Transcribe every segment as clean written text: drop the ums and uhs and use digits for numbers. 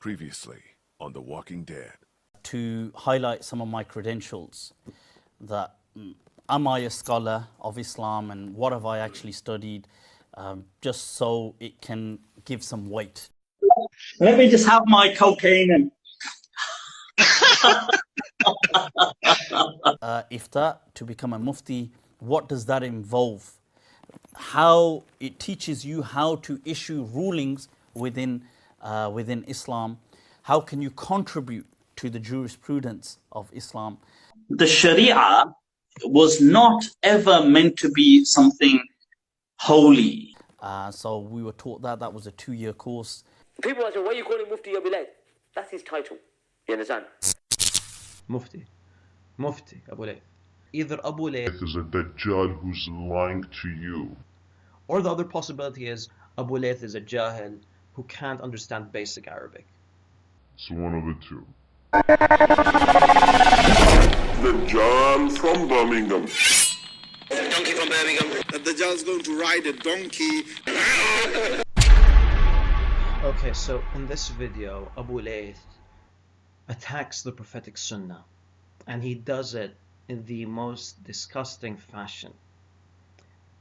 Previously on The Walking Dead. To highlight some of my credentials, that am I a scholar of Islam and what have I actually studied, just so it can give some weight. Let me just have my cocaine and... Ifta, to become a mufti, what does that involve? How it teaches you how to issue rulings within Islam. How can you contribute to the jurisprudence of Islam? The Sharia was not ever meant to be something holy. So we were taught that was a 2-year course. People ask, why are you calling Mufti your Bilal? That's his title. You understand? Mufti, Abu Layth. Either Abu Layth is a Dajjal who's lying to you. Or the other possibility is Abu Layth is a Jahil who can't understand basic Arabic. It's one of the two. Dajjal from Birmingham. Donkey from Birmingham. The Dajjal's going to ride a donkey. Okay, so in this video, Abu Layth attacks the prophetic sunnah, and he does it in the most disgusting fashion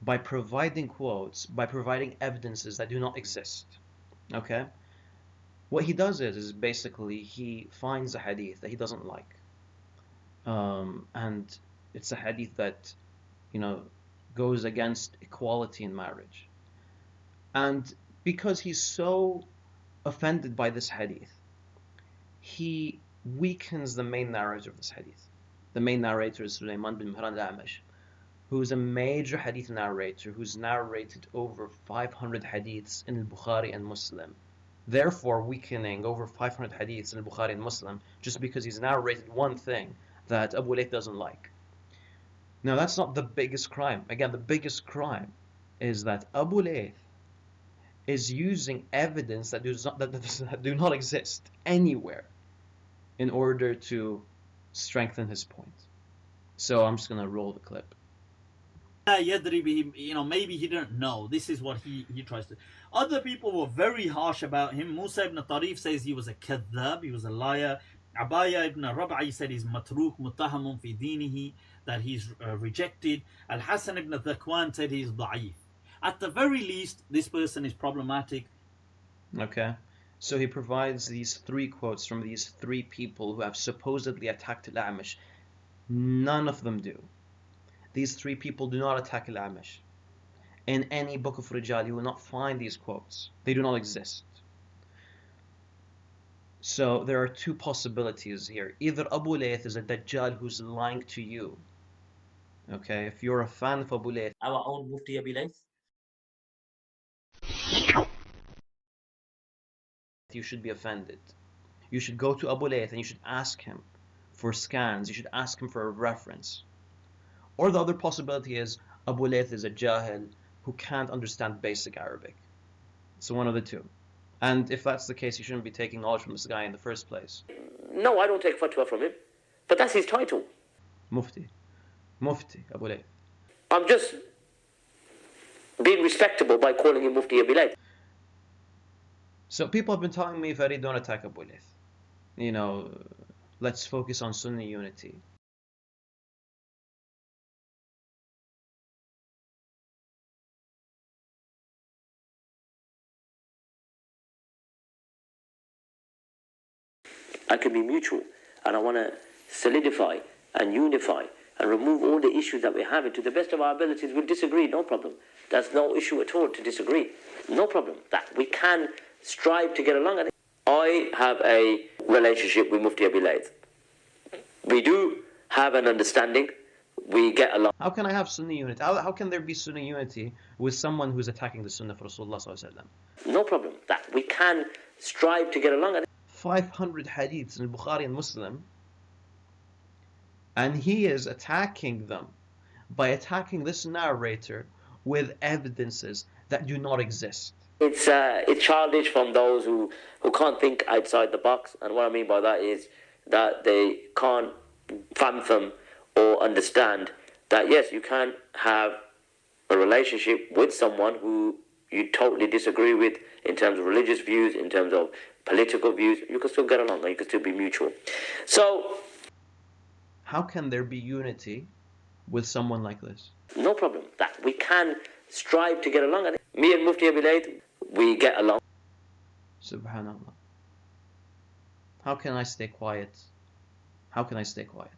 by providing quotes, by providing evidences that do not exist. Okay? What he does is basically he finds a hadith that he doesn't like, and it's a hadith that, goes against equality in marriage. And because he's so offended by this hadith, he weakens the main narrator of this hadith. The main narrator is Sulaiman bin Mihran al-Amash, who is a major hadith narrator who's narrated over 500 hadiths in al-Bukhari and Muslim. Therefore, weakening over 500 hadiths in al-Bukhari and Muslim just because he's narrated one thing that Abu Layth doesn't like. Now, that's not the biggest crime. Again, the biggest crime is that Abu Layth is using evidence that do not exist anywhere in order to strengthen his point. So I'm just going to roll the clip. Maybe he didn't know. This is what he tries to. Other people were very harsh about him. Musa ibn Tarif says he was a kadhab, he was a liar. Abaya ibn Rab'i said he's matruk mutahamun fi dinihi, that he's rejected. Al-Hasan ibn Dhakwan said he's da'if. At the very least, this person is problematic. Okay, so he provides these 3 quotes from these 3 people who have supposedly attacked Al-A'mash. None of them do. These 3 people do not attack Al-A'mash. In any book of Rijal, you will not find these quotes. They do not exist. So there are 2 possibilities here. Either Abu Layth is a Dajjal who's lying to you. Okay, if you're a fan of Abu Layth, Our own Mufti Abu Layth. you should be offended. You should go to Abu Layth and you should ask him for scans. You should ask him for a reference. Or the other possibility is Abu Layth is a Jahil who can't understand basic Arabic. So one of the 2. And if that's the case, you shouldn't be taking knowledge from this guy in the first place. No, I don't take fatwa from him. But that's his title. Mufti, Abu Layth. I'm just being respectable by calling him Mufti Abu Layth. So people have been telling me, Farid, don't attack Abu Layth. Let's focus on Sunni unity. I can be mutual, and I want to solidify and unify and remove all the issues that we're having. To the best of our abilities, we'll disagree, no problem. There's no issue at all to disagree. No problem. That we can strive to get along. And I have a relationship with Mufti Abu Layth. We do have an understanding. We get along. How can I have Sunni unity? How can there be Sunni unity with someone who's attacking the Sunnah for Rasulullah sallallahu alaihi wasallam? No problem. That we can strive to get along. 500 hadiths in Bukhari and Muslim, and he is attacking them by attacking this narrator with evidences that do not exist. It's childish from those who can't think outside the box, and what I mean by that is that they can't fathom or understand that yes, you can have a relationship with someone who you totally disagree with in terms of religious views, in terms of political views, you can still get along and you can still be mutual. So, how can there be unity with someone like this? No problem. That we can strive to get along. And me and Mufti Abilaid, we get along. Subhanallah. How can I stay quiet? How can I stay quiet?